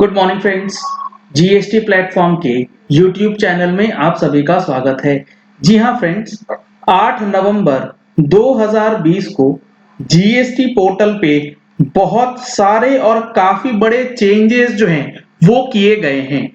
Good morning friends. GST platform के YouTube channel में आप सभी का स्वागत है। जी हाँ फ्रेंड्स, 8 नवंबर 2020 को जीएसटी पोर्टल पे बहुत सारे और काफी बड़े चेंजेस जो हैं वो किए गए हैं।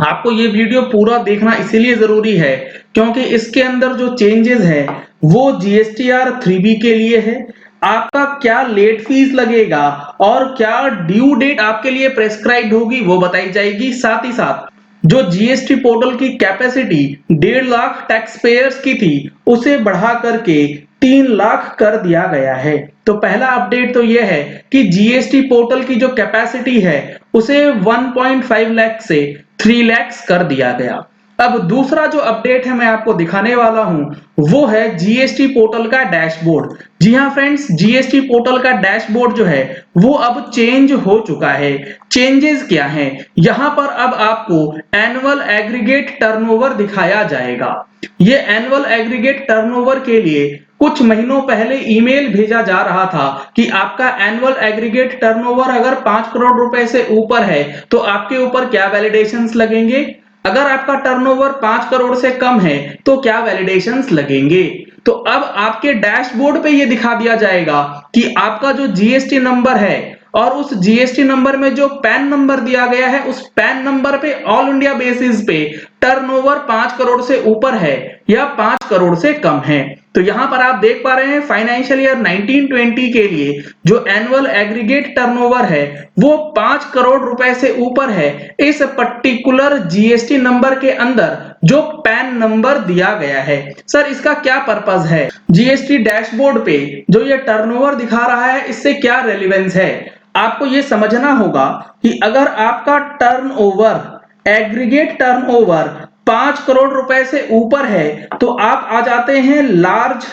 आपको ये वीडियो पूरा देखना इसीलिए जरूरी है क्योंकि इसके अंदर जो चेंजेस है वो जीएसटीआर 3B के लिए है। आपका क्या लेट फीस लगेगा और क्या ड्यू डेट आपके लिए प्रेस्क्राइब्ड होगी वो बताई जाएगी। साथ ही साथ जो जीएसटी पोर्टल की कैपेसिटी 1.5 लाख टैक्स पेयर्स की थी उसे बढ़ा करके 3 लाख कर दिया गया है। तो पहला अपडेट तो यह है कि जीएसटी पोर्टल की जो कैपेसिटी है उसे 1.5 लाख से 3 लाख कर दिया गया। अब दूसरा जो अपडेट है मैं आपको दिखाने वाला हूं वो है जीएसटी पोर्टल का डैशबोर्ड। जी हां फ्रेंड्स, जीएसटी पोर्टल का डैशबोर्ड जो है वो अब चेंज हो चुका है। चेंजेस क्या हैं? यहां पर अब आपको एनुअल एग्रीगेट टर्नओवर दिखाया जाएगा। ये एनुअल एग्रीगेट टर्नओवर के लिए कुछ महीनों पहले ईमेल भेजा जा रहा था कि आपका एनुअल एग्रीगेट टर्नओवर अगर 5 करोड़ रुपए से ऊपर है तो आपके ऊपर क्या वैलिडेशंस लगेंगे, अगर आपका टर्नओवर 5 करोड़ से कम है तो क्या वैलिडेशंस लगेंगे। तो अब आपके डैशबोर्ड पे ये दिखा दिया जाएगा कि आपका जो जीएसटी नंबर है और उस जीएसटी नंबर में जो पैन नंबर दिया गया है उस पैन नंबर पे ऑल इंडिया बेसिस पे टर्नओवर 5 करोड़ से ऊपर है या 5 करोड़ से कम है। तो यहां पर आप देख पा रहे हैं फाइनेंशियल ईयर 1920 के लिए जो एनुअल एग्रीगेट टर्नओवर है वो 5 करोड़ रुपए से ऊपर है इस पर्टिकुलर जीएसटी नंबर के अंदर जो पैन नंबर दिया गया है। सर इसका क्या पर्पस है? जीएसटी डैशबोर्ड पे जो ये टर्नओवर दिखा रहा है इससे क्या रेलेवेंस है? आपको ये समझना होगा कि अगर आपका टर्नओवर एग्रीगेट टर्नओवर 5 करोड़ रुपए से ऊपर है तो आप आ जाते हैं लार्ज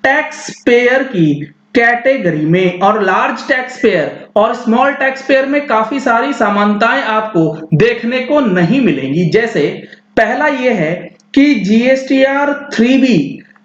टैक्स पेयर की कैटेगरी में। और लार्ज टैक्स पेयर और स्मॉल टैक्स पेयर में काफी सारी समानताएं आपको देखने को नहीं मिलेंगी। जैसे पहला यह है कि जीएसटीआर 3B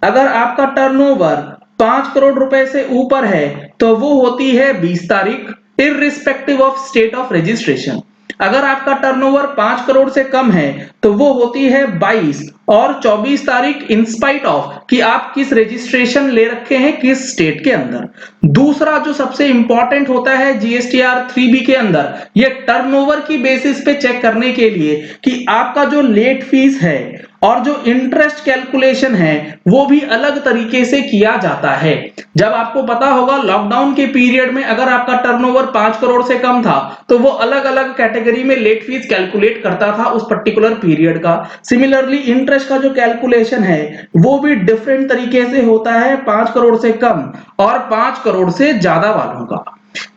अगर आपका टर्नओवर 5 करोड़ रुपए से ऊपर है तो वो होती है 20 तारीख irrespective of state of registration. अगर आपका टर्नओवर 5 करोड़ से कम है तो वो होती है 22 और 24 तारीख इंस्पाइट ऑफ कि आप किस रजिस्ट्रेशन ले रखे हैं किस स्टेट के अंदर। दूसरा जो सबसे इंपॉर्टेंट होता है जीएसटीआर 3B के अंदर ये टर्नओवर की बेसिस पे चेक करने के लिए कि आपका जो लेट फीस है और जो इंटरेस्ट कैलकुलेशन है वो भी अलग तरीके से किया जाता है। जब आपको पता होगा लॉकडाउन के पीरियड में अगर आपका टर्नओवर 5 करोड़ से कम था तो वो अलग अलग कैटेगरी में लेट फीस कैलकुलेट करता था उस पर्टिकुलर पीरियड का। सिमिलरली इंटरेस्ट का जो कैलकुलेशन है वो भी डिफरेंट तरीके से होता है 5 करोड़ से कम और 5 करोड़ से ज्यादा वालों का।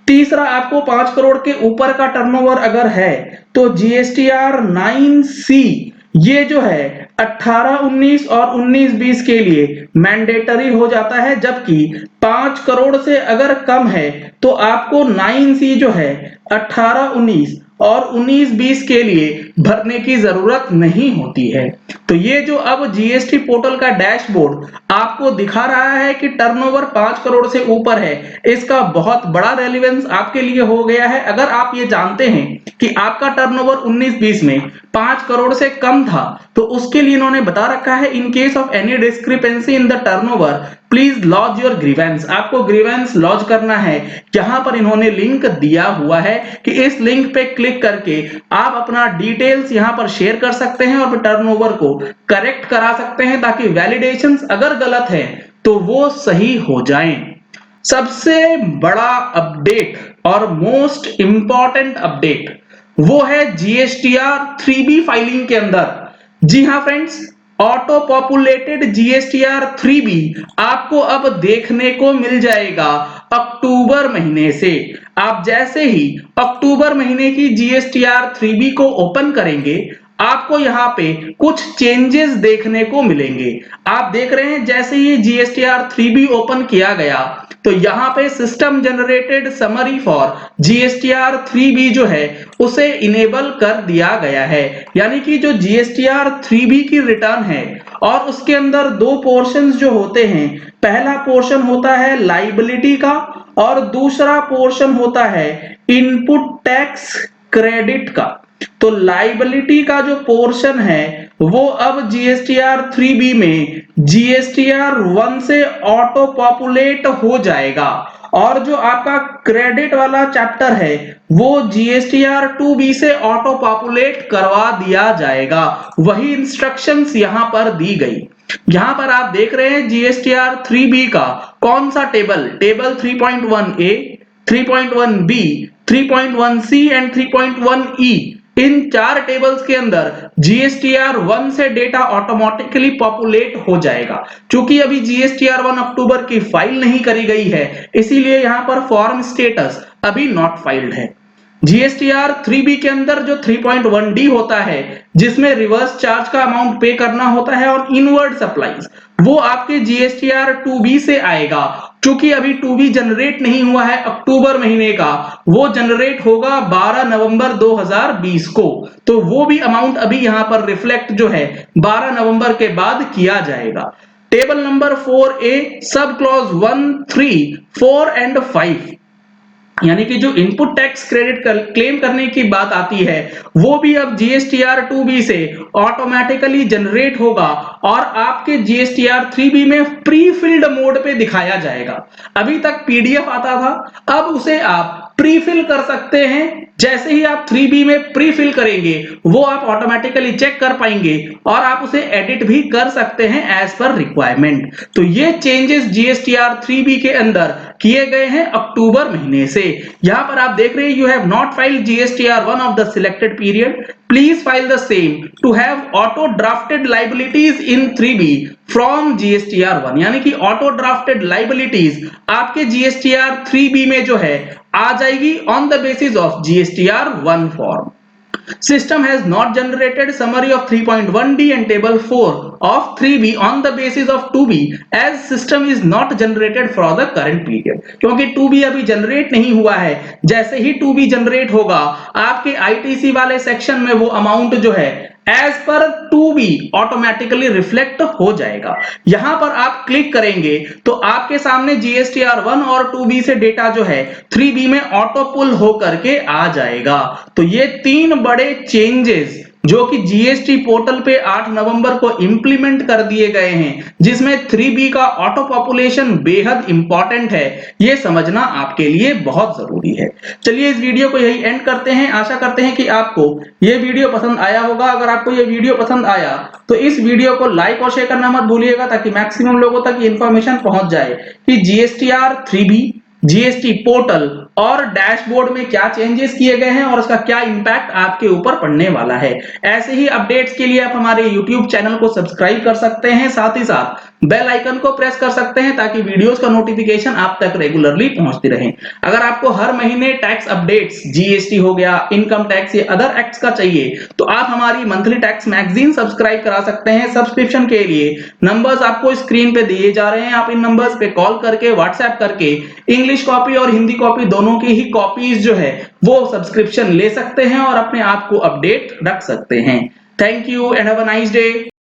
तीसरा, आपको 5 करोड़ के ऊपर का टर्नओवर अगर है तो जीएसटीआर 9C ये जो है 18-19 और 19-20 के लिए मैंडेटरी हो जाता है, जबकि 5 करोड़ से अगर कम है तो आपको 9C जो है 18-19 और 19-20 के लिए भरने की जरूरत नहीं होती है। तो ये जो अब जीएसटी पोर्टल का डैशबोर्ड आपको दिखा रहा है कि टर्नओवर 5 करोड़ से ऊपर है, इसका बहुत बड़ा रेलेवेंस आपके लिए हो गया है। अगर आप ये जानते हैं कि आपका टर्नओवर 19-20 में 5 करोड़ से कम था तो उसके लिए इन्होंने बता रखा है in case of any discrepancy in the turnover please lodge your grievance. आपको ग्रीवेंस लॉज करना है। यहां पर इन्होंने लिंक दिया हुआ है कि इस लिंक पे क्लिक करके आप अपना डिटेल्स यहां पर शेयर कर सकते हैं और टर्नओवर को करेक्ट करा सकते हैं ताकि वैलिडेशंस अगर गलत है तो वो सही हो जाएं। सबसे बड़ा अपडेट और मोस्ट इंपॉर्टेंट अपडेट वो है जीएसटीआर 3B फाइलिंग के अंदर। जी हां friends, auto populated GSTR 3B आपको अब देखने को मिल जाएगा अक्टूबर महीने से। आप जैसे ही अक्टूबर महीने की जीएसटीआर 3B को ओपन करेंगे आपको यहाँ पे कुछ चेंजेस देखने को मिलेंगे। आप देख रहे हैं जैसे ही जीएसटीआर 3B ओपन किया गया तो यहाँ पे system generated summary for GSTR 3B जो है उसे इनेबल कर दिया गया है। यानी कि जो जीएसटीआर 3B की रिटर्न है और उसके अंदर दो पोर्शंस जो होते हैं, पहला पोर्शन होता है लाइबिलिटी का और दूसरा पोर्शन होता है इनपुट टैक्स क्रेडिट का। तो लाइबिलिटी का जो पोर्शन है वो अब जीएसटीआर 3B में जीएसटीआर 1 से ऑटो पॉपुलेट हो जाएगा, और जो आपका क्रेडिट वाला चैप्टर है वो जीएसटीआर 2B से ऑटो पॉपुलेट करवा दिया जाएगा। वही इंस्ट्रक्शंस यहां पर दी गई। यहां पर आप देख रहे हैं जीएसटीआर 3B का कौन सा table 3.1A, 3.1B, 3.1C and 3.1E, in 4 tables के अंदर जीएसटीआर 1 से डेटा ऑटोमेटिकली पॉपुलेट हो जाएगा। क्योंकि अभी जीएसटीआर 1 अक्टूबर की फाइल नहीं करी गई है, इसीलिए यहां पर फॉर्म स्टेटस अभी नॉट फाइल्ड है। जीएसटीआर 3B के अंदर जो 3.1D होता है, जिसमें रिवर्स चार्ज का अमाउंट पे करना होता है और इनवर्ड सप्लाईज, वो आपके जीएसटीआर 2B से आएगा। क्योंकि अभी 2B जनरेट नहीं हुआ है अक्टूबर महीने का, वो जनरेट होगा 12 नवंबर 2020 को। तो वो भी अमाउंट अभी यहां पर रिफ्लेक्ट जो है 12 नवंबर के बाद किया जाएगा। Table number 4A sub clause 1, 3, 4 and 5, यानी कि जो इनपुट टैक्स क्रेडिट क्लेम करने की बात आती है, वो भी अब जीएसटीआर 2B से ऑटोमेटिकली जनरेट होगा और आपके जीएसटीआर 3B में प्री फिल्ड मोड पे दिखाया जाएगा। अभी तक पीडीएफ आता था, अब उसे आप प्री फिल कर सकते हैं। जैसे ही आप 3B में प्री फिल करेंगे, वो आप ऑटोमेटिकली चेक कर पाएंगे और आप उसे एडिट भी कर सकते हैं एज पर रिक्वायरमेंट। तो ये चेंजेस जीएसटीआर 3B के अंदर किए गए हैं अक्टूबर महीने से। यहां पर आप देख रहे हैं, you have not filed GSTR 1 of the selected period, please file the same to have auto drafted liabilities in 3B from GSTR 1। यानी कि ऑटो ड्राफ्टेड लाइबिलिटीज आपके जीएसटीआर 3B में जो है आ जाएगी on the basis of GSTR 1 form. System has not generated summary of 3.1D and table 4 of 3B on the basis of 2B as system is not generated for the current period। क्योंकि 2B अभी generate नहीं हुआ है, जैसे ही 2B generate होगा आपके ITC वाले section में वो अमाउंट जो है as per 2B automatically reflect हो जाएगा। यहां पर आप क्लिक करेंगे तो आपके सामने जीएसटीआर 1 और 2B से डेटा जो है 3B में ऑटो पुल होकर के आ जाएगा। तो ये 3 बड़े चेंजेस जो कि जीएसटी पोर्टल पे 8 नवंबर को इंप्लीमेंट कर दिए गए हैं, जिसमें 3B का ऑटो पॉपुलेशन बेहद इंपॉर्टेंट है, ये समझना आपके लिए बहुत जरूरी है। चलिए इस वीडियो को यही एंड करते हैं। आशा करते हैं कि आपको ये वीडियो पसंद आया होगा। अगर आपको ये वीडियो पसंद आया तो इस वीडियो को लाइक और शेयर करना मत भूलिएगा, ताकि मैक्सिमम लोगों तक ये इंफॉर्मेशन पहुंच जाए कि जीएसटीआर 3B, जीएसटी पोर्टल और डैशबोर्ड में क्या चेंजेस किए गए हैं और उसका क्या इंपैक्ट आपके ऊपर पड़ने वाला है। ऐसे ही अपडेट्स के लिए आप हमारे YouTube चैनल को सब्सक्राइब कर सकते हैं, साथ ही साथ बेल आइकन को प्रेस कर सकते हैं ताकि वीडियोस का नोटिफिकेशन आप तक रेगुलरली पहुंचती रहे। अगर आपको हर महीने टैक्स अपडेट्स, जीएसटी हो गया, इनकम टैक्स या अदर एक्ट्स का चाहिए, तो आप हमारी मंथली टैक्स मैगजीन सब्सक्राइब करा सकते हैं। सब्सक्रिप्शन के लिए नंबर्स आपको स्क्रीन पे दिए जा रहे हैं, आप इन नंबर्स पे कॉल करके, व्हाट्सएप करके इंग्लिश कॉपी और हिंदी कॉपी दोनों की ही कॉपीज जो है वो सब्सक्रिप्शन ले सकते हैं और अपने आप को अपडेट रख सकते हैं। Thank you and have a nice day.